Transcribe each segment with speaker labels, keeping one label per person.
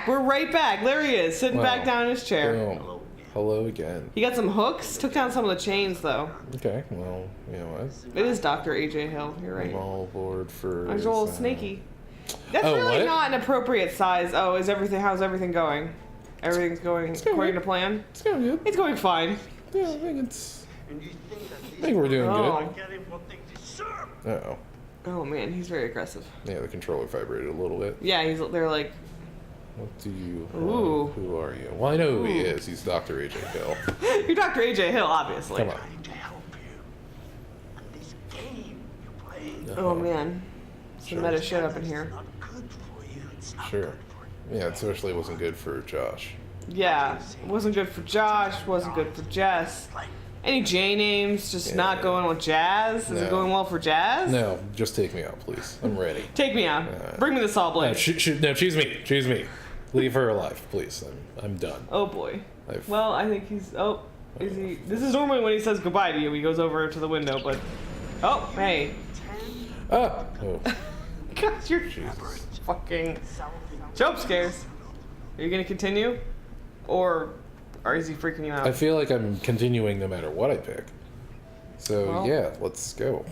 Speaker 1: back. We're right back. There he is, sitting back down in his chair.
Speaker 2: Boom. Hello again.
Speaker 1: He got some hooks. Took down some of the chains, though.
Speaker 2: Okay, well, you know what?
Speaker 1: It is Dr. A.J. Hill. You're right.
Speaker 2: I'm all aboard for...
Speaker 1: There's a little snaky. That's really not an appropriate size. Oh, how's everything going? Everything's going according to plan?
Speaker 2: It's going good.
Speaker 1: It's going fine.
Speaker 2: Yeah, I think we're doing good. Uh-oh.
Speaker 1: Oh man, he's very aggressive.
Speaker 2: Yeah, the controller vibrated a little bit.
Speaker 1: Yeah, they're like...
Speaker 2: What do you
Speaker 1: Ooh.
Speaker 2: Who are you? Well, I know who he is. He's Dr. A.J. Hill.
Speaker 1: You're Dr. A.J. Hill, obviously.
Speaker 2: Come on.
Speaker 1: Oh man. Some meta shit up in here.
Speaker 2: Sure. Yeah, especially it wasn't good for Josh.
Speaker 1: Yeah, wasn't good for Josh, wasn't good for Jess. Any J names just not going with Jazz? Is it going well for Jazz?
Speaker 2: No, just take me out, please. I'm ready.
Speaker 1: Take me out. Bring me the saw blade.
Speaker 2: No, choose me. Choose me. Leave her alive, please. I'm done.
Speaker 1: Oh boy. Well, I think he's... Oh, is he... This is normally when he says goodbye to you. He goes over to the window, but... Oh, hey.
Speaker 2: Oh.
Speaker 1: God, you're fucking... Jump scares. Are you gonna continue? Or is he freaking you out?
Speaker 2: I feel like I'm continuing no matter what I pick. So,
Speaker 1: well,
Speaker 2: yeah, let's go.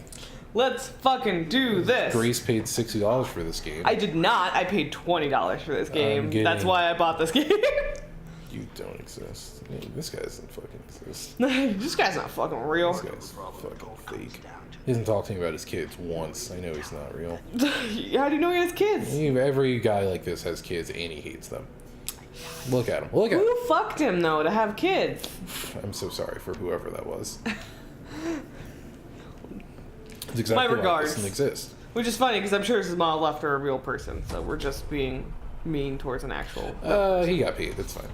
Speaker 1: Let's fucking do this.
Speaker 2: Grace paid $60 for this game.
Speaker 1: I did not. I paid $20 for this game. That's why I bought this game.
Speaker 2: You don't exist. I mean, this guy doesn't fucking exist.
Speaker 1: This guy's not fucking real.
Speaker 2: This guy's fucking fake. He hasn't talked to me about his kids once. I know he's not real.
Speaker 1: How do you know he has kids?
Speaker 2: Every guy like this has kids and he hates them. Look at him. Look at him.
Speaker 1: Who fucked him, though, to have kids?
Speaker 2: I'm so sorry for whoever that was. It's exactly
Speaker 1: My regards.
Speaker 2: Doesn't exist.
Speaker 1: Which is funny, because I'm sure his mom left her a real person, so we're just being mean towards an actual
Speaker 2: he got paid. That's fine.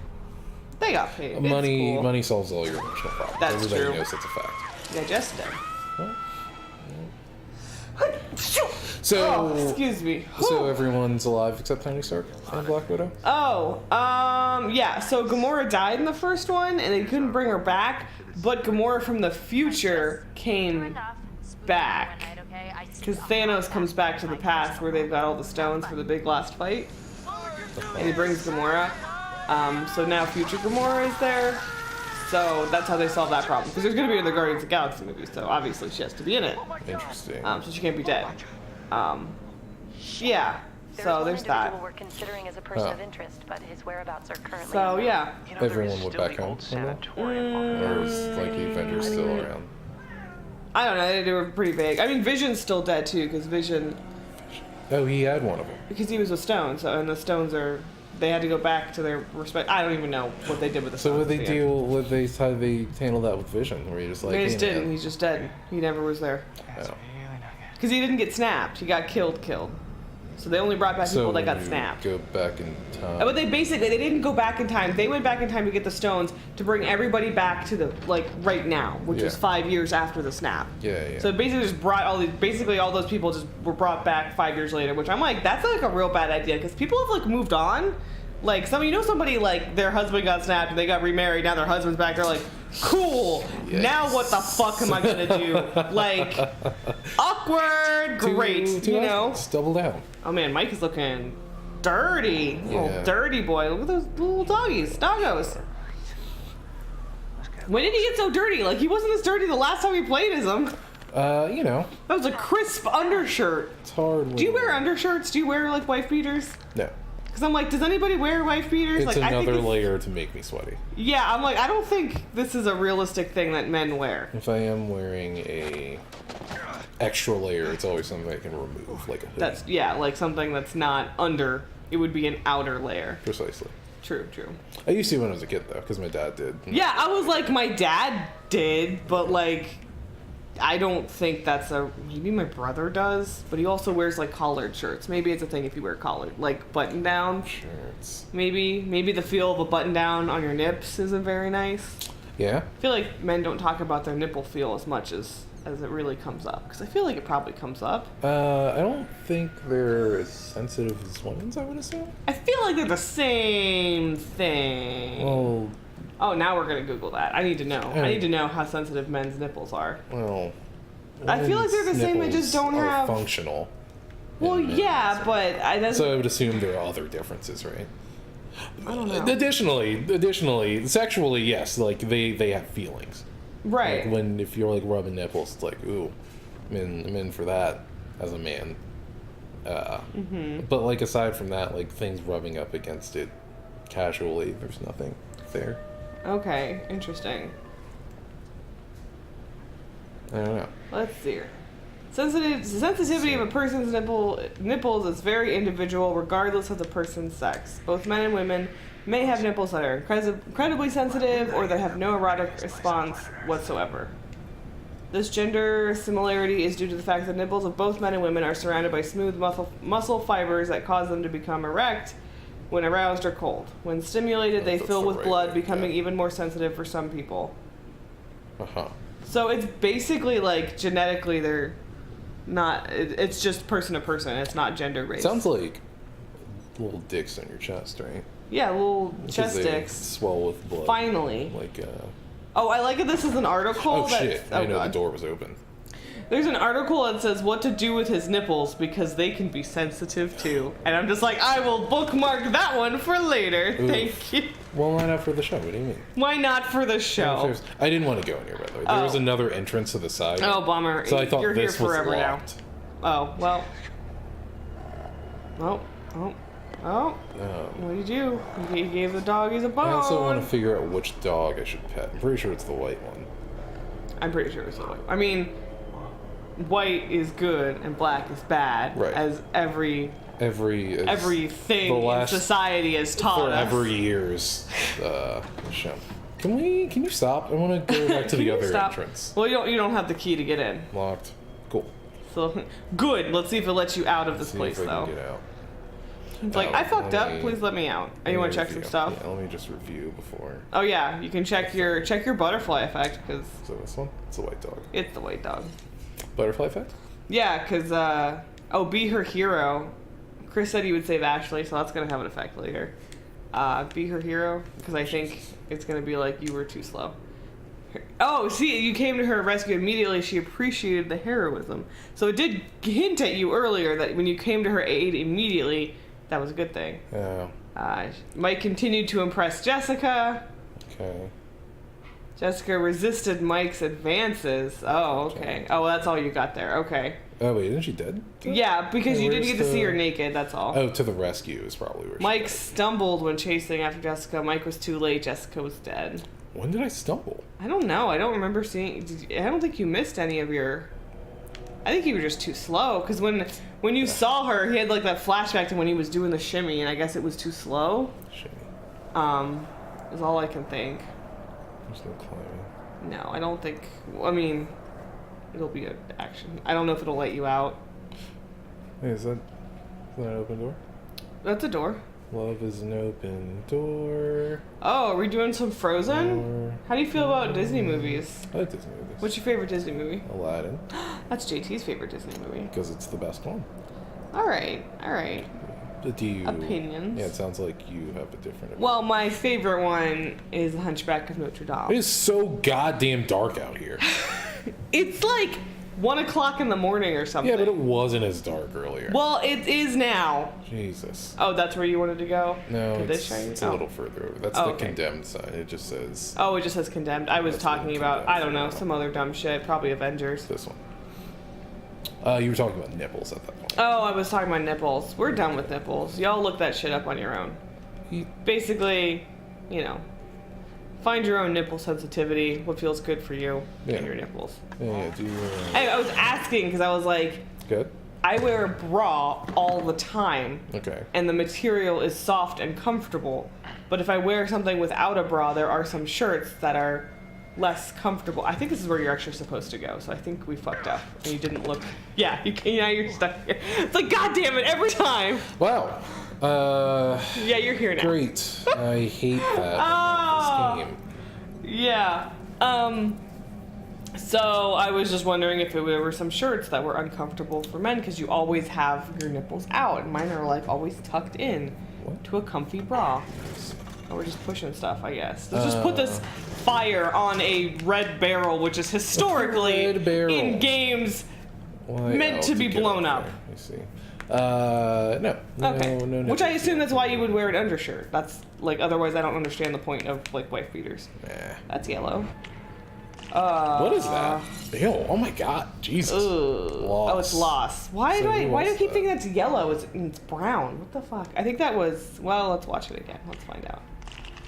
Speaker 1: They got paid.
Speaker 2: Money solves all your emotional problems.
Speaker 1: That's
Speaker 2: Everybody
Speaker 1: true.
Speaker 2: knows that's a fact.
Speaker 1: Yeah, just did.
Speaker 2: Huh?
Speaker 1: So, excuse me.
Speaker 2: So everyone's alive except Tony Stark and Black Widow?
Speaker 1: Yeah, so Gamora died in the first one, and they couldn't bring her back, but Gamora from the future came back. Because Thanos comes back to the past where they've got all the stones for the big last fight. And he brings Gamora. So now future Gamora is there. So that's how they solve that problem. Because there's going to be in the Guardians of the Galaxy movie, so obviously she has to be in it.
Speaker 2: Interesting.
Speaker 1: So she can't be dead. Yeah. So there's that.
Speaker 3: We're considering as a person of interest, but his whereabouts are currently
Speaker 1: so yeah.
Speaker 2: Everyone went back home. Or is like the Avengers still around?
Speaker 1: I don't know. They were pretty big. I mean, Vision's still dead too, because Vision.
Speaker 2: Oh, he had one of them.
Speaker 1: Because he was with Stone, so and the Stones are. They had to go back to their respect. I don't even know what they did with the Stones.
Speaker 2: So what they deal with? How did they handle that with Vision? Where you just like
Speaker 1: they just didn't. He's just dead. He never was there.
Speaker 2: Oh.
Speaker 1: Because he didn't get snapped. He got killed. So they only brought back people that got snapped.
Speaker 2: Go back in time.
Speaker 1: But they didn't go back in time. They went back in time to get the stones to bring everybody back to the right now, which was 5 years after the snap.
Speaker 2: Yeah.
Speaker 1: So it basically just brought all those people just were brought back 5 years later, which I'm like, that's like a real bad idea because people have like moved on. Like somebody like their husband got snapped and they got remarried. Now their husband's back. They're like, cool. Yes. Now what the fuck am I gonna do? Like, awkward. Great. You know.
Speaker 2: Double down.
Speaker 1: Oh man, Mike is looking dirty.
Speaker 2: Yeah.
Speaker 1: Little dirty boy. Look at those little doggos. When did he get so dirty? Like he wasn't this dirty the last time we played as him.
Speaker 2: You know.
Speaker 1: That was a crisp undershirt.
Speaker 2: It's hard.
Speaker 1: Do you wear undershirts? Do you wear like wife beaters?
Speaker 2: No.
Speaker 1: Because I'm like, does anybody wear wife beaters?
Speaker 2: It's
Speaker 1: like,
Speaker 2: another layer to make me sweaty.
Speaker 1: Yeah, I'm like, I don't think this is a realistic thing that men wear.
Speaker 2: If I am wearing a extra layer, it's always something I can remove, like a hoodie.
Speaker 1: Like something that's not under. It would be an outer layer.
Speaker 2: Precisely.
Speaker 1: True.
Speaker 2: I used to when I was a kid, though, because my dad did.
Speaker 1: Yeah, I was like, my dad did, but like, I don't think that's maybe my brother does, but he also wears like collared shirts. Maybe it's a thing if you wear collared, like button down
Speaker 2: shirts.
Speaker 1: Maybe the feel of a button down on your nips isn't very nice.
Speaker 2: Yeah.
Speaker 1: I feel like men don't talk about their nipple feel as much as it really comes up, because I feel like it probably comes up.
Speaker 2: I don't think they're as sensitive as women's, I would assume.
Speaker 1: I feel like they're the same thing.
Speaker 2: Well.
Speaker 1: Oh, now we're gonna Google that. I need to know. I need to know how sensitive men's nipples are.
Speaker 2: Well,
Speaker 1: I feel like they're the same. They just don't have
Speaker 2: functional.
Speaker 1: Well, yeah, but
Speaker 2: so I would assume there are other differences, right?
Speaker 1: I don't know.
Speaker 2: Additionally, sexually, yes, like they have feelings.
Speaker 1: Right.
Speaker 2: Like if you're like rubbing nipples, it's like, ooh, I'm in for that as a man. But like aside from that, like things rubbing up against it casually, there's nothing there.
Speaker 1: Okay, interesting.
Speaker 2: I don't know.
Speaker 1: Let's see here. Sensitivity of a person's nipples is very individual, regardless of the person's sex. Both men and women may have nipples that are incredibly sensitive or that have no erotic response whatsoever. This gender similarity is due to the fact that nipples of both men and women are surrounded by smooth muscle fibers that cause them to become erect when aroused or cold. When stimulated, they fill with blood, becoming even more sensitive for some people. So it's basically like genetically they're not, it's just person to person. It's not gender based.
Speaker 2: Sounds like little dicks on your chest, right?
Speaker 1: Yeah, little chest
Speaker 2: they
Speaker 1: dicks.
Speaker 2: Swell with blood.
Speaker 1: Finally.
Speaker 2: Like,
Speaker 1: oh, I like it. This is an article.
Speaker 2: Oh, shit. I know
Speaker 1: God.
Speaker 2: the door was open.
Speaker 1: There's an article that says what to do with his nipples because they can be sensitive too. And I'm just like, I will bookmark that one for later.
Speaker 2: Oof.
Speaker 1: Thank you.
Speaker 2: Well, why not for the show? What do you mean?
Speaker 1: Why not for the show?
Speaker 2: I didn't want to go in here, by the way. There was another entrance to the side.
Speaker 1: Oh, bummer.
Speaker 2: So I thought
Speaker 1: You're
Speaker 2: this
Speaker 1: here
Speaker 2: was
Speaker 1: forever
Speaker 2: locked.
Speaker 1: now. Oh, well. Oh. What did you do? You gave the doggies a bone.
Speaker 2: I also want to figure out which dog I should pet. I'm pretty sure it's the white one.
Speaker 1: I'm pretty sure it's the white. I mean, white is good and black is bad.
Speaker 2: Right.
Speaker 1: As everything in society has taught us.
Speaker 2: For every year's show. Can you stop? I want to go back to the other entrance.
Speaker 1: Well, you don't have the key to get in.
Speaker 2: Locked. Cool.
Speaker 1: So good. Let's see if it lets you out of this place, though.
Speaker 2: Get out.
Speaker 1: It's like, I fucked up. Please let me out. Oh, you want to check some stuff?
Speaker 2: Yeah, let me just review before.
Speaker 1: Oh yeah, you can check your butterfly effect because.
Speaker 2: So this one, it's the white dog.
Speaker 1: It's the white dog.
Speaker 2: Butterfly effect?
Speaker 1: Yeah, because be her hero. Chris said he would save Ashley, so that's gonna have an effect later. Be her hero because I think it's gonna be like you were too slow. Oh, see, you came to her rescue immediately. She appreciated the heroism. So it did hint at you earlier that when you came to her aid immediately, that was a good thing.
Speaker 2: Yeah.
Speaker 1: Mike continued to impress Jessica.
Speaker 2: Okay.
Speaker 1: Jessica resisted Mike's advances. Oh, okay. Oh, well, that's all you got there. Okay.
Speaker 2: Oh, wait, isn't she dead?
Speaker 1: Yeah, because you didn't get to see her naked, that's all.
Speaker 2: Oh, to the rescue is probably where
Speaker 1: Mike stumbled when chasing after Jessica. Mike was too late. Jessica was dead.
Speaker 2: When did I stumble?
Speaker 1: I don't know. I don't remember seeing... I don't think you missed any of your... I think you were just too slow, because when you saw her, he had like that flashback to when he was doing the shimmy, and I guess it was too slow.
Speaker 2: Shimmy.
Speaker 1: Is all I can think.
Speaker 2: There's no climbing.
Speaker 1: No, I don't think... I mean, it'll be an action. I don't know if it'll let you out.
Speaker 2: Wait, is that an open door?
Speaker 1: That's a door.
Speaker 2: Love is an open door.
Speaker 1: Oh, are we doing some Frozen? How do you feel about Disney movies?
Speaker 2: I like Disney movies.
Speaker 1: What's your favorite Disney movie?
Speaker 2: Aladdin.
Speaker 1: That's JT's favorite Disney movie.
Speaker 2: Because it's the best one.
Speaker 1: Alright.
Speaker 2: Do you...
Speaker 1: Opinions?
Speaker 2: Yeah, it sounds like you have a different opinion.
Speaker 1: Well, my favorite one is The Hunchback of Notre Dame.
Speaker 2: It is so goddamn dark out here.
Speaker 1: It's like 1 o'clock in the morning or something.
Speaker 2: Yeah, but it wasn't as dark earlier.
Speaker 1: Well, it is now.
Speaker 2: Jesus.
Speaker 1: Oh, that's where you wanted to go?
Speaker 2: No,
Speaker 1: it's
Speaker 2: a little further over. That's the condemned side. It just says...
Speaker 1: Oh, it just says condemned. I was talking about, I don't know, some other dumb shit. Probably Avengers.
Speaker 2: This one. You were talking about nipples at that point.
Speaker 1: Oh, I was talking about nipples. We're done with nipples. Y'all look that shit up on your own. Basically, find your own nipple sensitivity, what feels good for you and your nipples.
Speaker 2: Yeah, do you...
Speaker 1: I was asking because I was like...
Speaker 2: Good.
Speaker 1: I wear a bra all the time.
Speaker 2: Okay.
Speaker 1: And the material is soft and comfortable. But if I wear something without a bra, there are some shirts that are less comfortable. I think this is where you're actually supposed to go, so I think we fucked up. And you didn't look... Yeah, you're stuck here. It's like, God damn it, every time!
Speaker 2: Wow.
Speaker 1: Yeah, you're here now.
Speaker 2: Great. I hate that about this game.
Speaker 1: Yeah. So I was just wondering if there were some shirts that were uncomfortable for men, because you always have your nipples out, and mine are like always tucked in to a comfy bra. Oh, we're just pushing stuff, I guess. Let's just put this fire on a red barrel, which is historically in games meant to be blown up.
Speaker 2: I see. No.
Speaker 1: Okay.
Speaker 2: No.
Speaker 1: Which I assume that's why you would wear an undershirt. That's like, otherwise I don't understand the point of like wife beaters.
Speaker 2: Nah.
Speaker 1: That's yellow.
Speaker 2: What is that? Ew, oh my god, Jesus.
Speaker 1: Ugh.
Speaker 2: Lost.
Speaker 1: Oh, it's lost. Why
Speaker 2: So
Speaker 1: do I
Speaker 2: who
Speaker 1: why do I
Speaker 2: was
Speaker 1: keep
Speaker 2: that?
Speaker 1: thinking that's yellow? It's brown. What the fuck? I think that was, well, let's watch it again. Let's find out.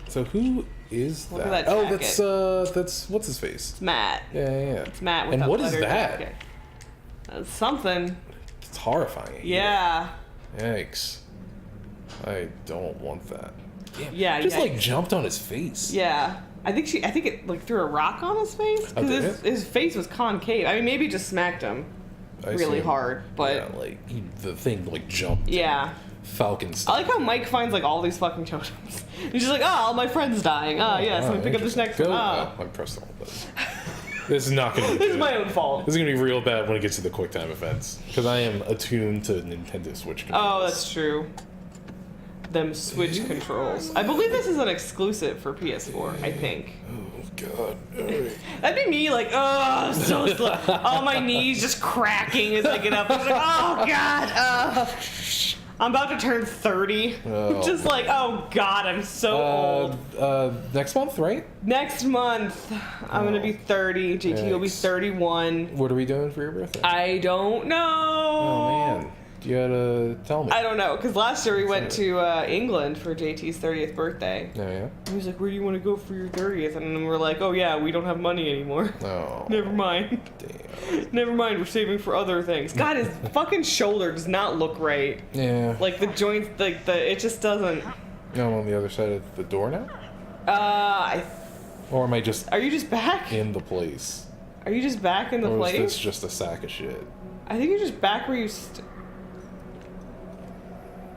Speaker 2: So who is
Speaker 1: Look
Speaker 2: that?
Speaker 1: at that
Speaker 2: Oh,
Speaker 1: jacket.
Speaker 2: that's what's his face?
Speaker 1: It's Matt.
Speaker 2: Yeah.
Speaker 1: It's Matt with
Speaker 2: And
Speaker 1: that
Speaker 2: what is
Speaker 1: leather
Speaker 2: that?
Speaker 1: jacket. Something.
Speaker 2: It's horrifying.
Speaker 1: Yeah.
Speaker 2: Yikes. I don't want that. Damn.
Speaker 1: Yeah,
Speaker 2: Just
Speaker 1: yeah.
Speaker 2: like jumped on his face.
Speaker 1: Yeah. I think it like threw a rock on his face
Speaker 2: Oh, did
Speaker 1: because
Speaker 2: it?
Speaker 1: his face was concave. I mean, maybe it just smacked him really
Speaker 2: assume-
Speaker 1: hard, but
Speaker 2: yeah, like the thing like jumped.
Speaker 1: yeah.
Speaker 2: Falcon
Speaker 1: I
Speaker 2: style.
Speaker 1: like how Mike finds like all these fucking totems. He's just like, oh, all my friends dying. Oh, yes, let me pick up this next one.
Speaker 2: Go.
Speaker 1: Oh.
Speaker 2: Oh, I'm pressing all this. This is not gonna be
Speaker 1: This is
Speaker 2: good.
Speaker 1: my own fault.
Speaker 2: This is gonna be real bad when it gets to the QuickTime events because I am attuned to Nintendo Switch controls.
Speaker 1: Oh, that's true. Them Switch controls. I believe this is an exclusive for PS4, I think.
Speaker 2: Oh god. Alright.
Speaker 1: That'd be me, like, oh, I'm so slow. All my knees just cracking as I get up. I'm like, oh, God. I'm about to turn 30.
Speaker 2: Oh.
Speaker 1: Just like, oh, God, I'm so old.
Speaker 2: Next month, right?
Speaker 1: Next month, I'm going to be 30. JT will be
Speaker 2: Yikes.
Speaker 1: 31.
Speaker 2: What are we doing for your birthday?
Speaker 1: I don't know.
Speaker 2: Oh man, you gotta tell me.
Speaker 1: I don't know, because last year we went to England for JT's 30th birthday.
Speaker 2: Oh yeah.
Speaker 1: He was like, where do you want to go for your 30th? And then we're like, oh yeah, we don't have money anymore.
Speaker 2: Oh.
Speaker 1: Never mind.
Speaker 2: Damn.
Speaker 1: Never mind, we're saving for other things. God, his fucking shoulder does not look right.
Speaker 2: Yeah.
Speaker 1: Like the joints, like it just doesn't.
Speaker 2: No, I'm on the other side of the door now. Or am I just
Speaker 1: Are you just back?
Speaker 2: in the place?
Speaker 1: Are you just back in the
Speaker 2: Or
Speaker 1: place?
Speaker 2: is this just a sack of shit?
Speaker 1: I think you're just back where you.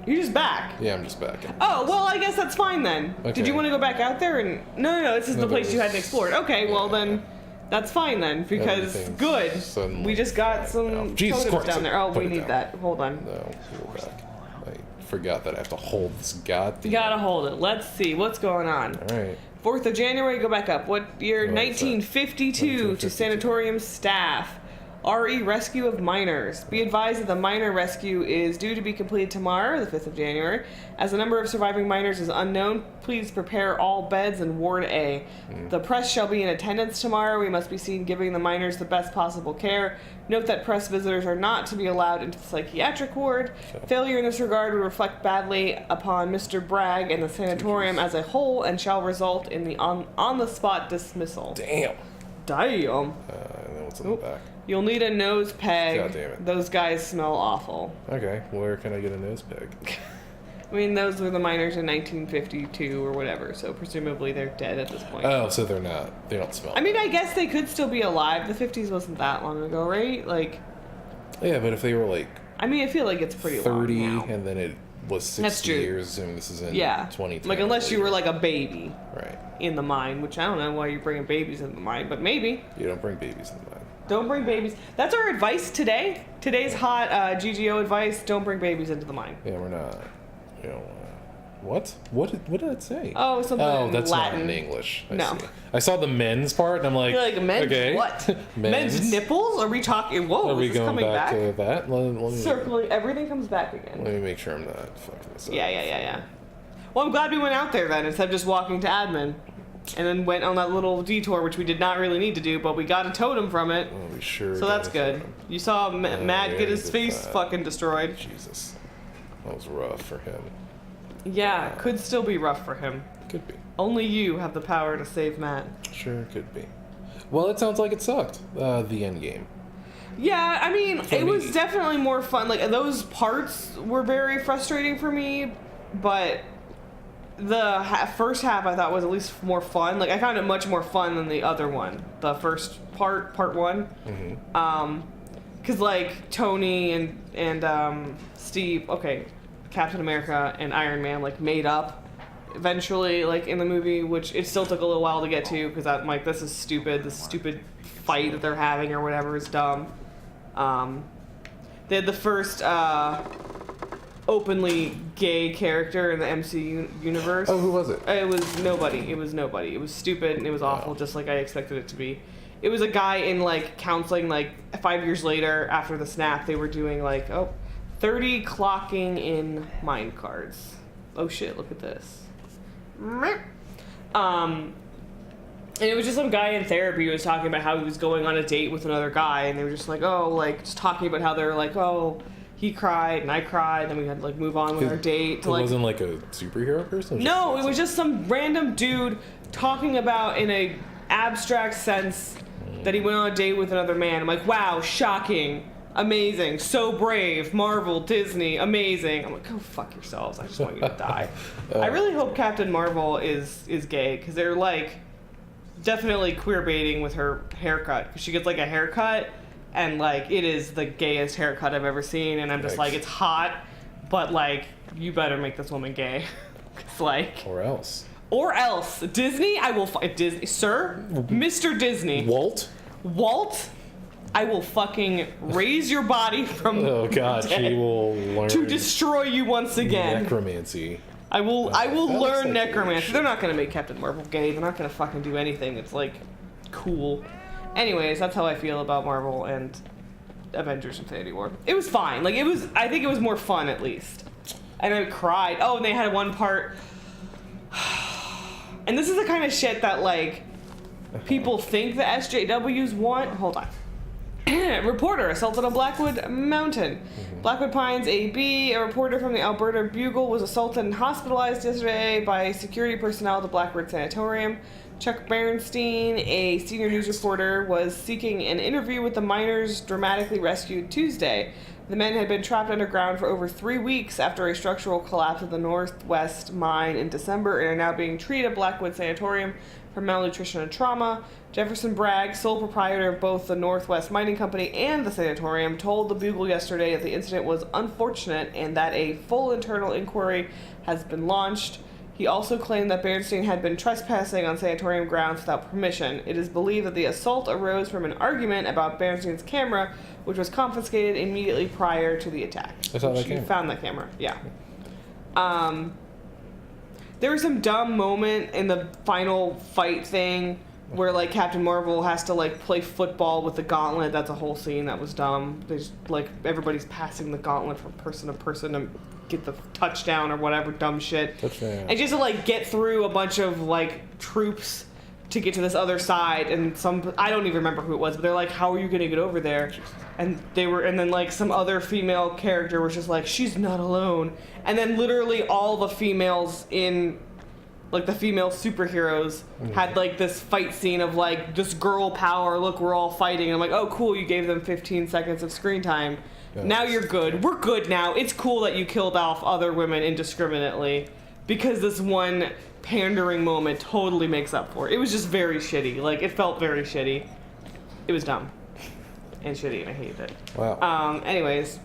Speaker 1: You're just back.
Speaker 2: Yeah, I'm just back.
Speaker 1: Oh, well, I guess that's fine then. Did
Speaker 2: Okay.
Speaker 1: you want to go back out there and... No, this is the
Speaker 2: No,
Speaker 1: place you hadn't
Speaker 2: this-
Speaker 1: explored. Okay, well
Speaker 2: yeah.
Speaker 1: then, that's fine then, because
Speaker 2: Everything's
Speaker 1: good.
Speaker 2: suddenly
Speaker 1: We just got some
Speaker 2: down. Jesus
Speaker 1: totems
Speaker 2: Christ,
Speaker 1: down there. Oh,
Speaker 2: put
Speaker 1: we
Speaker 2: it
Speaker 1: need
Speaker 2: down.
Speaker 1: that. Hold on.
Speaker 2: No, we're back. I forgot that I have to hold this goddamn.
Speaker 1: You gotta hold it. Let's see, what's going on?
Speaker 2: Alright.
Speaker 1: 4th of January, go back up. What year?
Speaker 2: What is that?
Speaker 1: 1952 to
Speaker 2: 1952.
Speaker 1: sanatorium staff. RE rescue of miners. Be advised that the miner rescue is due to be completed tomorrow, the 5th of January. As the number of surviving miners is unknown, please prepare all beds in Ward A. The press shall be in attendance tomorrow. We must be seen giving the miners the best possible care. Note that press visitors are not to be allowed into the psychiatric ward. Failure in this regard would reflect badly upon Mr. Bragg and the sanatorium as a whole and shall result in the on-the-spot dismissal.
Speaker 2: Damn.
Speaker 1: Damn.
Speaker 2: And then what's in the back?
Speaker 1: You'll need a nose peg.
Speaker 2: God damn it.
Speaker 1: Those guys smell awful.
Speaker 2: Okay, where can I get a nose peg?
Speaker 1: I mean, those were the miners in 1952 or whatever, so presumably they're dead at this point.
Speaker 2: Oh, so they don't smell.
Speaker 1: I mean, I guess they could still be alive. The 50s wasn't that long ago, right? Like,
Speaker 2: Yeah, but if they were like
Speaker 1: I mean, I feel like it's pretty
Speaker 2: 30
Speaker 1: long now.
Speaker 2: and then it was 60
Speaker 1: That's true.
Speaker 2: years, assuming this is in
Speaker 1: Yeah.
Speaker 2: 2010.
Speaker 1: Like, unless you were like a baby
Speaker 2: Right.
Speaker 1: in the mine, which I don't know why you're bringing babies in the mine, but maybe.
Speaker 2: You don't bring babies in the mine.
Speaker 1: Don't bring babies. That's our advice today. Today's hot GGO advice: don't bring babies into the mine.
Speaker 2: Yeah, we're not. You know. What? What did it say?
Speaker 1: Oh, something
Speaker 2: Oh,
Speaker 1: in
Speaker 2: that's
Speaker 1: Latin.
Speaker 2: not in English. I
Speaker 1: No.
Speaker 2: see. I saw the men's part, and I'm like,
Speaker 1: You're like, men's
Speaker 2: okay.
Speaker 1: what? Men's nipples? Are we talking? Whoa,
Speaker 2: Are we
Speaker 1: is this
Speaker 2: going
Speaker 1: coming
Speaker 2: back,
Speaker 1: back?
Speaker 2: to that? Let me,
Speaker 1: Circling, everything comes back again.
Speaker 2: let me make sure I'm not fucking this up.
Speaker 1: Yeah. Well, I'm glad we went out there then instead of just walking to admin. And then went on that little detour, which we did not really need to do, but we got a totem from it.
Speaker 2: Oh, we sure.
Speaker 1: So that's
Speaker 2: got
Speaker 1: good.
Speaker 2: it.
Speaker 1: You saw Matt
Speaker 2: yeah,
Speaker 1: get
Speaker 2: he
Speaker 1: his
Speaker 2: did
Speaker 1: face
Speaker 2: that.
Speaker 1: fucking destroyed.
Speaker 2: Jesus, that was rough for him.
Speaker 1: Yeah, could still be rough for him.
Speaker 2: Could be.
Speaker 1: Only you have the power to save Matt.
Speaker 2: Sure, could be. Well, it sounds like it sucked. The end game.
Speaker 1: Yeah, I mean,
Speaker 2: For
Speaker 1: it was
Speaker 2: me.
Speaker 1: definitely more fun. Like, those parts were very frustrating for me, but the first half I thought was at least more fun. Like, I found it much more fun than the other one. The first part one.
Speaker 2: Mm-hmm.
Speaker 1: Because, like, Tony and Steve, okay, Captain America and Iron Man, like, made up eventually, like, in the movie, which it still took a little while to get to, because I'm like, this is stupid. This stupid fight that they're having or whatever is dumb. They had the first openly gay character in the MCU universe.
Speaker 2: Oh, who was it?
Speaker 1: It was nobody. It was stupid and it was awful, just like I expected it to be. It was a guy in like counseling, like 5 years later after the snap, they were doing like, oh, 30 clocking in mind cards. Oh shit, look at this. And it was just some guy in therapy who was talking about how he was going on a date with another guy, and they were just like, oh, like, just talking about how they were like, oh, he cried and I cried, and we had to like move on with our date.
Speaker 2: It wasn't like a superhero person?
Speaker 1: No, it was just some random dude talking about in a abstract sense that he went on a date with another man. I'm like, wow, shocking, amazing, so brave, Marvel, Disney, amazing. I'm like, go fuck yourselves, I just want you to die. I really hope Captain Marvel is gay, because they're like definitely queer baiting with her haircut, because she gets like a haircut and like it is the gayest haircut I've ever seen, and I'm just like, it's hot, but like you better make this woman gay. It's like,
Speaker 2: or else
Speaker 1: Disney, I will Disney, sir, Mr. Disney,
Speaker 2: Walt,
Speaker 1: I will fucking raise your body from
Speaker 2: oh god, she will learn
Speaker 1: to destroy you once again.
Speaker 2: Necromancy.
Speaker 1: I will learn
Speaker 2: like
Speaker 1: necromancy. They're not gonna make Captain Marvel gay. They're not gonna fucking do anything. It's like cool. Anyways, that's how I feel about Marvel and Avengers Infinity War. It was fine. Like I think it was more fun at least. And I cried. Oh, and they had one part. And this is the kind of shit that like people think the SJWs want. Hold on. Reporter assaulted on Blackwood Mountain. Blackwood Pines AB, a reporter from the Alberta Bugle, was assaulted and hospitalized yesterday by security personnel at the Blackwood Sanatorium. Chuck Bernstein, a senior news reporter, was seeking an interview with the miners dramatically rescued Tuesday. The men had been trapped underground for over 3 weeks after a structural collapse at the Northwest Mine in December and are now being treated at Blackwood Sanatorium for malnutrition and trauma. Jefferson Bragg, sole proprietor of both the Northwest Mining Company and the sanatorium, told the Bugle yesterday that the incident was unfortunate and that a full internal inquiry has been launched. He also claimed that Bernstein had been trespassing on sanatorium grounds without permission. It is believed that the assault arose from an argument about Bernstein's camera, which was confiscated immediately prior to the attack.
Speaker 2: I saw that camera.
Speaker 1: Found that camera, yeah. There was some dumb moment in the final fight thing where like Captain Marvel has to like play football with the gauntlet. That's a whole scene that was dumb. They just like everybody's passing the gauntlet from person to person to get the touchdown or whatever dumb shit.
Speaker 2: Touchdown.
Speaker 1: And just to like get through a bunch of like troops to get to this other side, and I don't even remember who it was, but they're like, how are you gonna get over there? And then like some other female character was just like, she's not alone. And then literally all the females in like the female superheroes had like this fight scene of like this girl power, look, we're all fighting. And I'm like, oh cool, you gave them 15 seconds of screen time.
Speaker 2: Yes.
Speaker 1: Now you're good. We're good now. It's cool that you killed off other women indiscriminately because this one pandering moment totally makes up for it. It was just very shitty. Like, it felt very shitty. It was dumb and shitty, and I hated it.
Speaker 2: Wow.
Speaker 1: Anyways.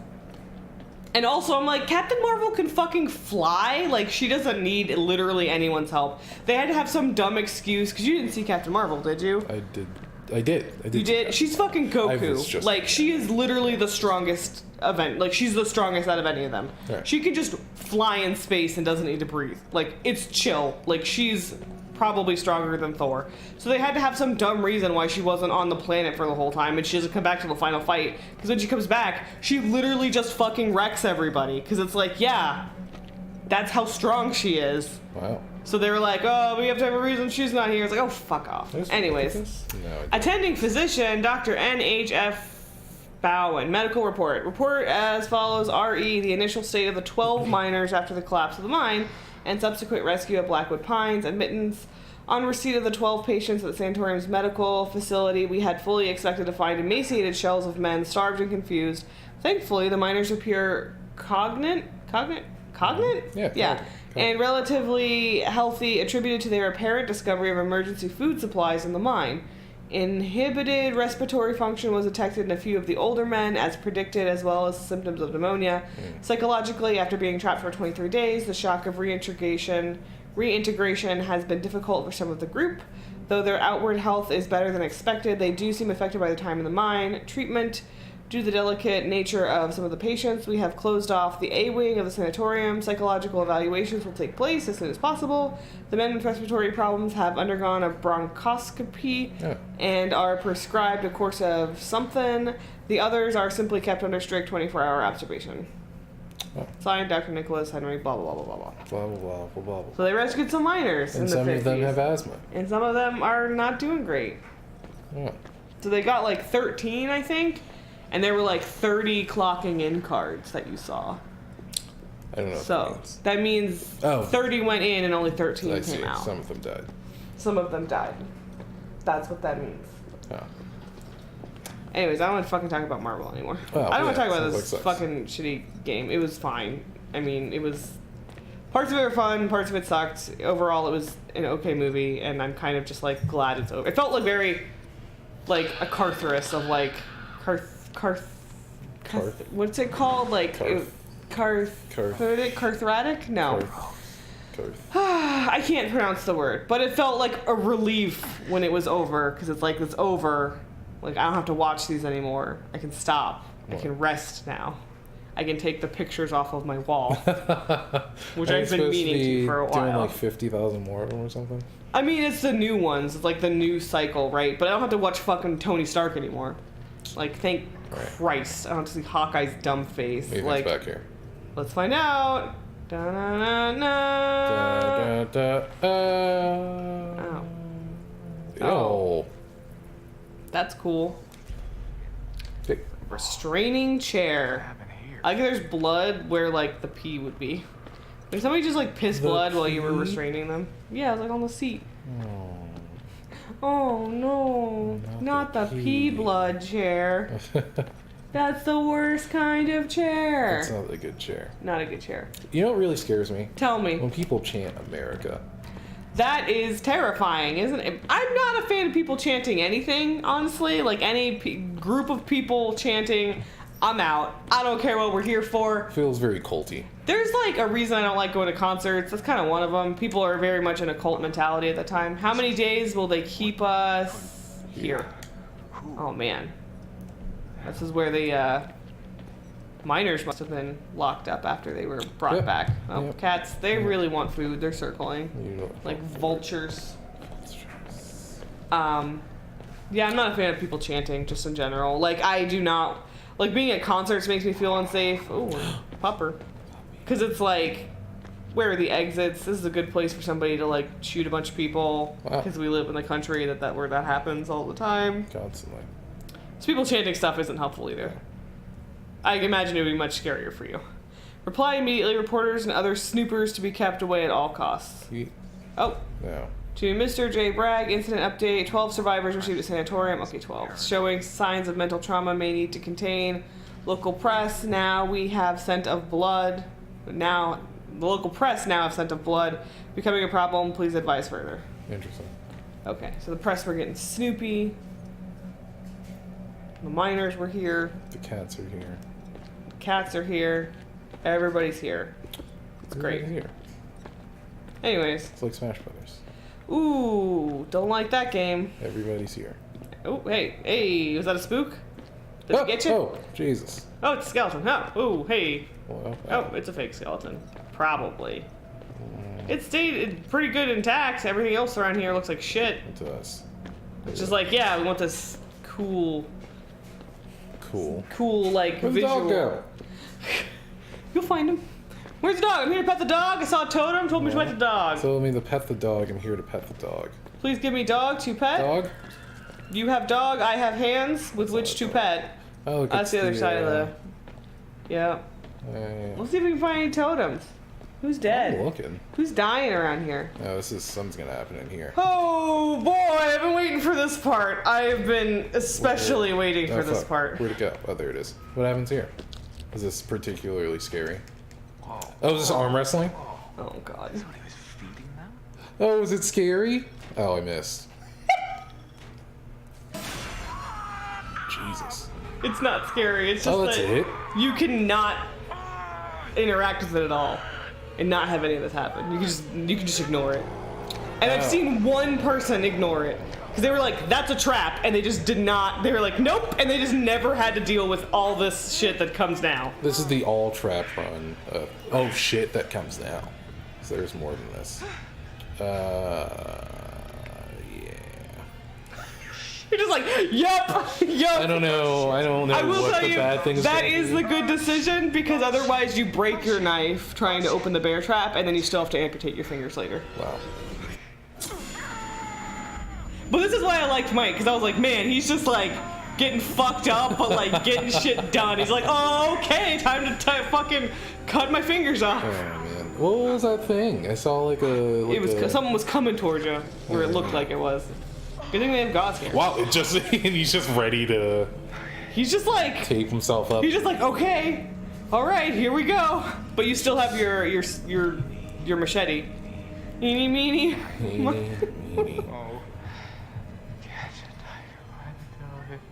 Speaker 1: And also, I'm like, Captain Marvel can fucking fly. Like, she doesn't need literally anyone's help. They had to have some dumb excuse, because you didn't see Captain Marvel, did you?
Speaker 2: I did.
Speaker 1: You did? She's fucking Goku. Like, she is literally the strongest like, she's the strongest out of any of them.
Speaker 2: Right.
Speaker 1: She can just fly in space and doesn't need to breathe. Like, it's chill. Like, she's probably stronger than Thor. So they had to have some dumb reason why she wasn't on the planet for the whole time and she doesn't come back to the final fight. Because when she comes back, she literally just fucking wrecks everybody. Because it's like, yeah, that's how strong she is.
Speaker 2: Wow.
Speaker 1: So they were like, oh, we have to have a reason she's not here. It's like, oh, fuck off. Anyways,
Speaker 2: no,
Speaker 1: attending physician, Dr. N.H.F. Bowen, medical report. Report as follows. R.E., the initial state of the 12 miners after the collapse of the mine and subsequent rescue at Blackwood Pines. Admittance. On receipt of the 12 patients at the sanatorium's medical facility, we had fully expected to find emaciated shells of men, starved and confused. Thankfully, the miners appear cognate? Yeah. And relatively healthy, attributed to their apparent discovery of emergency food supplies in the mine. Inhibited respiratory function was detected in a few of the older men, as predicted, as well as symptoms of pneumonia. Psychologically, after being trapped for 23 days, the shock of reintegration has been difficult for some of the group. Though their outward health is better than expected, they do seem affected by the time in the mine. Treatment. Due to the delicate nature of some of the patients, we have closed off the A wing of the sanatorium. Psychological evaluations will take place as soon as possible. The men with respiratory problems have undergone a bronchoscopy and are prescribed a course of something. The others are simply kept under strict 24-hour observation.
Speaker 2: Oh.
Speaker 1: Signed, Dr. Nicholas Henry, blah, blah, blah, blah, blah.
Speaker 2: Blah, blah, blah, blah, blah.
Speaker 1: So they rescued some miners in
Speaker 2: And
Speaker 1: the 50s.
Speaker 2: some of them have asthma.
Speaker 1: And some of them are not doing great.
Speaker 2: Yeah.
Speaker 1: So they got like 13, I think. And there were like 30 clocking in cards that you saw.
Speaker 2: I don't know
Speaker 1: So that means 30 went in and only 13
Speaker 2: I
Speaker 1: came
Speaker 2: see.
Speaker 1: out.
Speaker 2: Some of them died.
Speaker 1: Some of them died. That's what that means.
Speaker 2: Oh.
Speaker 1: Anyways, I don't want to fucking talk about Marvel anymore.
Speaker 2: Well,
Speaker 1: I don't want to
Speaker 2: yeah,
Speaker 1: talk about
Speaker 2: sounds
Speaker 1: this
Speaker 2: like sucks.
Speaker 1: fucking shitty game. It was fine. I mean, it was... Parts of it were fun, parts of it sucked. Overall, it was an okay movie, and I'm kind of just, like, glad it's over. It felt like very, like, a Cartharus of, like... What's it called? Like... Carthratic? No. I can't pronounce the word, but it felt like a relief when it was over, because it's like, it's over. Like, I don't have to watch these anymore. I can stop. I can rest now. I can take the pictures off of my wall, which I've been meaning to for a while.
Speaker 2: Doing like 50,000 more of them or something?
Speaker 1: I mean, it's the new ones. It's like the new cycle, right? But I don't have to watch fucking Tony Stark anymore. Like, thank Christ. I don't have to see Hawkeye's dumb face.
Speaker 2: Anything's
Speaker 1: Like,
Speaker 2: back here.
Speaker 1: let's find out. Da-na-na-na.
Speaker 2: Oh.
Speaker 1: Oh. That's cool.
Speaker 2: Big.
Speaker 1: Restraining chair. I think there's blood where, like, the pee would be. Did somebody just, like, piss blood while you were restraining them? Yeah, it was, like, on the seat. Oh, no. Not the pee blood chair. That's the worst kind of chair.
Speaker 2: That's not a good chair.
Speaker 1: Not a good chair.
Speaker 2: You know what really scares me?
Speaker 1: Tell me.
Speaker 2: When people chant America.
Speaker 1: That is terrifying, isn't it? I'm not a fan of people chanting anything, honestly. Like, any group of people chanting, I'm out. I don't care what we're here for.
Speaker 2: Feels very culty.
Speaker 1: There's, like, a reason I don't like going to concerts. That's kind of one of them. People are very much in a cult mentality at the time. How many days will they keep us here? Oh, man. This is where the miners must have been locked up after they were brought back. Oh, cats, they really want food. They're circling. Like vultures. Yeah, I'm not a fan of people chanting, just in general. Like, I do not... Like, being at concerts makes me feel unsafe. Ooh, pupper. Because it's like, where are the exits? This is a good place for somebody to, like, shoot a bunch of people. Because we live in the country where that happens all the time.
Speaker 2: Constantly.
Speaker 1: So people chanting stuff isn't helpful either. I imagine it would be much scarier for you. Reply immediately, reporters and other snoopers to be kept away at all costs. Oh.
Speaker 2: No.
Speaker 1: To Mr. J. Bragg, incident update. 12 survivors received at sanatorium. Okay, 12. Showing signs of mental trauma may need to contain. Local press, now we have scent of blood. Now, the local press now have scent of blood. Becoming a problem, please advise further.
Speaker 2: Interesting.
Speaker 1: Okay, so the press were getting snoopy. The miners were here.
Speaker 2: The cats are here.
Speaker 1: The cats are here. Everybody's here. It's great.
Speaker 2: Here.
Speaker 1: Anyways.
Speaker 2: It's like Smash Brothers.
Speaker 1: Ooh, don't like that game.
Speaker 2: Everybody's here.
Speaker 1: Oh, hey, was that a spook? Did it get you?
Speaker 2: Oh, Jesus.
Speaker 1: Oh, it's a skeleton. Oh, ooh, hey.
Speaker 2: Well,
Speaker 1: Oh, it's a fake skeleton. Probably. It stayed pretty good intact. Everything else around here looks like shit.
Speaker 2: It does.
Speaker 1: It's just like, yeah, we want this cool, like,
Speaker 2: Where's the
Speaker 1: visual.
Speaker 2: dog go?
Speaker 1: You'll find him. Where's the dog? I'm here to pet the dog. I saw a totem. Told me to pet the dog.
Speaker 2: So let me to pet the dog. I'm here to pet the dog.
Speaker 1: Please give me dog to pet.
Speaker 2: Dog?
Speaker 1: You have dog. I have hands with which to pet.
Speaker 2: Oh, look,
Speaker 1: That's the other side of the... Yeah. Let's see if we can find any totems. Who's dead?
Speaker 2: I'm looking.
Speaker 1: Who's dying around here?
Speaker 2: No, something's gonna happen in here.
Speaker 1: Oh boy, I've been waiting for this part. I've been especially waiting for this part.
Speaker 2: Where'd it go? Oh, there it is. What happens here? Is this particularly scary? Oh, is this arm wrestling?
Speaker 1: Oh god.
Speaker 2: Oh, is it scary? Oh, I missed. Jesus.
Speaker 1: It's not scary. It's just
Speaker 2: Oh, that's
Speaker 1: that
Speaker 2: it?
Speaker 1: you cannot interact with it at all and not have any of this happen. You can just ignore it. And I've seen one person ignore it. Because they were like, that's a trap, and they just did not, they were like, nope, and they just never had to deal with all this shit that comes now.
Speaker 2: This is the all trap run. Oh shit, that comes now. So there's more than this. Yeah.
Speaker 1: You're just like, yup.
Speaker 2: I don't know. I will
Speaker 1: what
Speaker 2: tell
Speaker 1: the bad thing is. That is the good decision, because otherwise you break your knife trying to open the bear trap, and then you still have to amputate your fingers later.
Speaker 2: Wow.
Speaker 1: But this is why I liked Mike, because I was like, man, he's just like getting fucked up, but like getting shit done. He's like, oh, okay, time to fucking cut my fingers off.
Speaker 2: Oh man, what was that thing? I saw like a.
Speaker 1: Someone was coming towards you, or it looked like it was. Good thing they have God's here.
Speaker 2: Wow, it just he's just ready to.
Speaker 1: He's just like
Speaker 2: tape himself up.
Speaker 1: He's just like, okay, all right, here we go. But you still have your machete. Eeny meeny.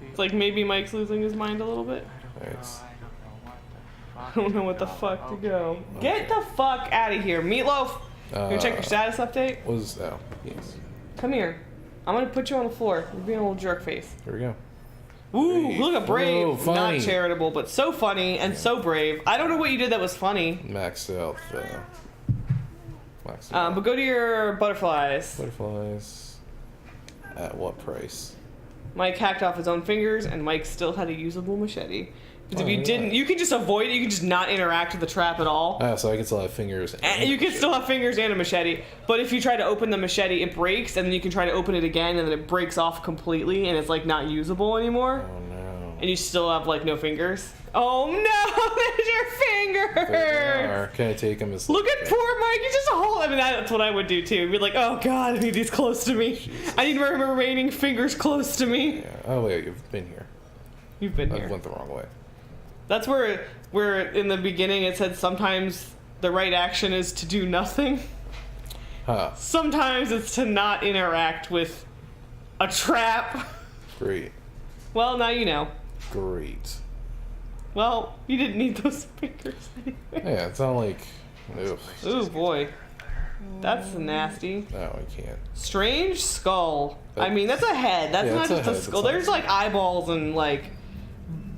Speaker 1: It's like maybe Mike's losing his mind a little bit.
Speaker 2: Nice.
Speaker 1: I don't know what the fuck to go. Get the fuck out of here, Meatloaf. You wanna check your status update?
Speaker 2: Yes.
Speaker 1: Come here. I'm gonna put you on the floor. You're being a little jerk face.
Speaker 2: Here we go.
Speaker 1: Ooh, look at brave.
Speaker 2: Oh, funny.
Speaker 1: Not charitable, but so funny and so brave. I don't know what you did that was funny.
Speaker 2: Maxed out.
Speaker 1: But go to your butterflies.
Speaker 2: Butterflies. At what price?
Speaker 1: Mike hacked off his own fingers, and Mike still had a usable machete. Because if you didn't, you can just avoid it. You can just not interact with the trap at all.
Speaker 2: So I can still have fingers.
Speaker 1: And you can still have fingers and a machete. But if you try to open the machete, it breaks, and then you can try to open it again, and then it breaks off completely, and it's like not usable anymore.
Speaker 2: Oh no.
Speaker 1: And you still have like no fingers. Oh no, there's your fingers.
Speaker 2: There they are. Can I take them as?
Speaker 1: Look at poor Mike. He's just a whole. I mean, that's what I would do too. Be like, oh god, I need these close to me.
Speaker 2: Jesus.
Speaker 1: I need my remaining fingers close to me.
Speaker 2: Yeah. Oh wait, you've been here.
Speaker 1: You've been
Speaker 2: I
Speaker 1: here.
Speaker 2: went the wrong way.
Speaker 1: That's where in the beginning it said sometimes the right action is to do nothing.
Speaker 2: Huh.
Speaker 1: Sometimes it's to not interact with a trap.
Speaker 2: Great.
Speaker 1: Well, now you know.
Speaker 2: Great.
Speaker 1: Well, you didn't need those fingers anyway.
Speaker 2: Yeah, it's not like. Ugh.
Speaker 1: Ooh boy. That's nasty.
Speaker 2: No, I can't.
Speaker 1: Strange skull. I mean, that's a head. That's not just a skull. There's like eyeballs and like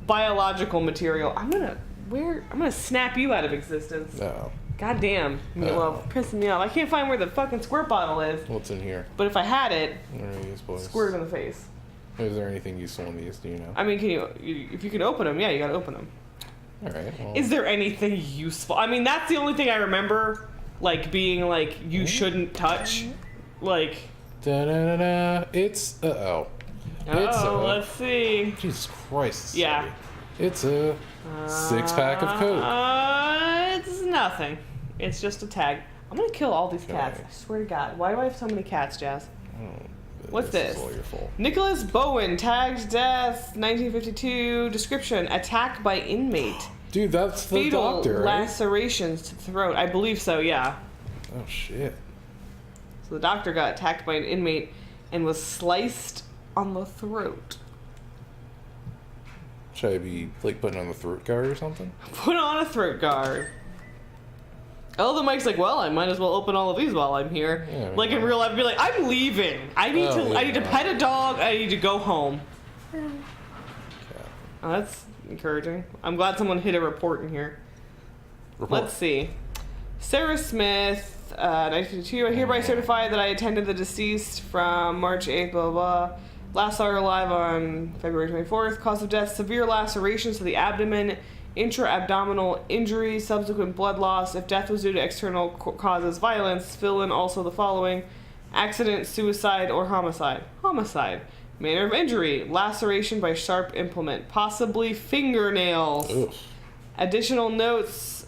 Speaker 1: biological material. I'm gonna snap you out of existence.
Speaker 2: No.
Speaker 1: God damn, Meatloaf, pissing me off. I can't find where the fucking squirt bottle is.
Speaker 2: What's in here?
Speaker 1: But if I had it,
Speaker 2: What are these boys?
Speaker 1: squirt it in the face.
Speaker 2: Is there anything useful in these? Do you know?
Speaker 1: I mean, if you can open them, yeah, you gotta open them.
Speaker 2: All right. Well.
Speaker 1: Is there anything useful? I mean, that's the only thing I remember, like being like you shouldn't touch, like.
Speaker 2: Da-da-da-da. It's
Speaker 1: Let's see.
Speaker 2: Jesus Christ.
Speaker 1: Yeah.
Speaker 2: Sorry. It's a 6-pack of Coke.
Speaker 1: It's nothing. It's just a tag. I'm gonna kill all these cats.
Speaker 2: Okay.
Speaker 1: I swear to God. Why do I have so many cats, Jazz? What's this?
Speaker 2: Is all your fault.
Speaker 1: Nicholas Bowen, tagged death, 1952. Description: attack by inmate.
Speaker 2: Dude, that's the
Speaker 1: Fatal
Speaker 2: doctor, right?
Speaker 1: lacerations to the throat. I believe so. Yeah.
Speaker 2: Oh shit.
Speaker 1: So the doctor got attacked by an inmate and was sliced on the throat.
Speaker 2: Should I be like putting on the throat guard or something?
Speaker 1: Put on a throat guard. Oh, the Mike's like, well, I might as well open all of these while I'm here.
Speaker 2: Yeah,
Speaker 1: like in real life, be like, I'm leaving. I need to pet a dog. I need to go home.
Speaker 2: Okay.
Speaker 1: Oh, that's encouraging. I'm glad someone hit a report in here.
Speaker 2: Report.
Speaker 1: Let's see. Sarah Smith, 1952. I hereby certify that I attended the deceased from March 8th, blah, blah, blah. Last saw her alive on February 24th. Cause of death, severe lacerations to the abdomen, intra-abdominal injury, subsequent blood loss. If death was due to external causes, violence, fill in also the following: accident, suicide, or homicide. Homicide. Manner of injury: laceration by sharp implement, possibly fingernails.
Speaker 2: Ugh.
Speaker 1: Additional notes,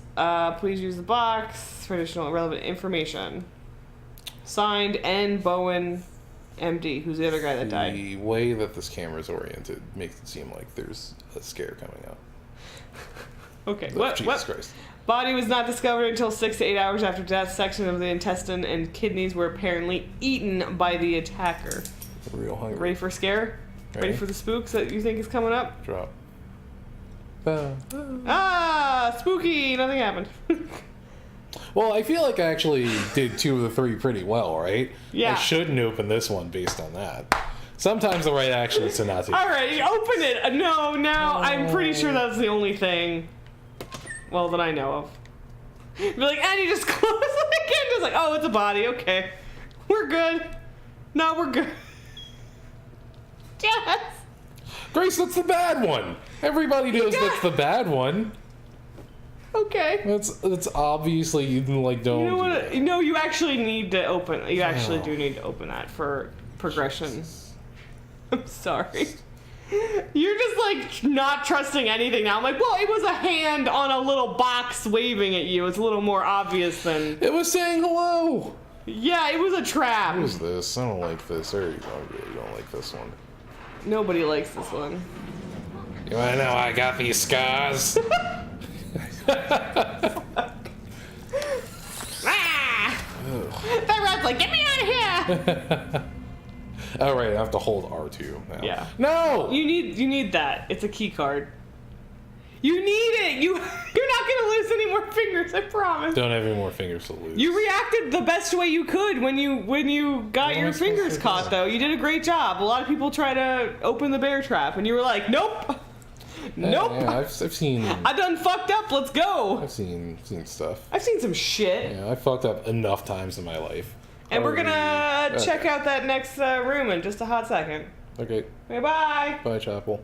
Speaker 1: please use the box for additional relevant information. Signed, N. Bowen, MD, who's the other guy that died.
Speaker 2: The way that this camera is oriented makes it seem like there's a scare coming up.
Speaker 1: Okay,
Speaker 2: Jesus Christ.
Speaker 1: Body was not discovered until 6 to 8 hours after death. Section of the intestine and kidneys were apparently eaten by the attacker.
Speaker 2: Real hungry.
Speaker 1: Ready for a scare? Ready for the spooks that you think is coming up?
Speaker 2: Drop.
Speaker 1: Ah, spooky! Nothing happened.
Speaker 2: Well, I feel like I actually did 2 of the 3 pretty well, right?
Speaker 1: Yeah.
Speaker 2: I shouldn't open this one based on that. Sometimes the right action is to not take.
Speaker 1: All right, open it. No, I'm pretty sure that's the only thing. Well, that I know of. Be like, and you just close it again. Just like, oh, it's a body. Okay, we're good. No, we're good. Yes.
Speaker 2: Grace, that's the bad one. Everybody knows that's the bad one.
Speaker 1: Okay.
Speaker 2: That's obviously you like don't.
Speaker 1: You know
Speaker 2: do
Speaker 1: what?
Speaker 2: that.
Speaker 1: No, you actually need to open. You actually do need to open that for progression. I'm sorry. You're just like not trusting anything now. I'm like, well, it was a hand on a little box waving at you. It's a little more obvious than.
Speaker 2: It was saying hello.
Speaker 1: Yeah, it was a trap.
Speaker 2: What is this? I don't like this. I really don't like this one.
Speaker 1: Nobody likes this one.
Speaker 2: You wanna know I got these scars?
Speaker 1: Ah! That rat's like, get me out of here!
Speaker 2: All right, I have to hold R2 now.
Speaker 1: Yeah.
Speaker 2: No.
Speaker 1: You need that. It's a key card. You need it. You're not gonna lose any more fingers. I promise.
Speaker 2: Don't have any more fingers to lose.
Speaker 1: You reacted the best way you could when you got your fingers caught, though. You did a great job. A lot of people try to open the bear trap, and you were like, nope. Nope.
Speaker 2: Yeah, I've seen.
Speaker 1: I done fucked up. Let's go.
Speaker 2: I've seen stuff.
Speaker 1: I've seen some shit.
Speaker 2: Yeah, I fucked up enough times in my life.
Speaker 1: And we're gonna check out that next room in just a hot second.
Speaker 2: Okay.
Speaker 1: Okay, bye.
Speaker 2: Bye, Chapel.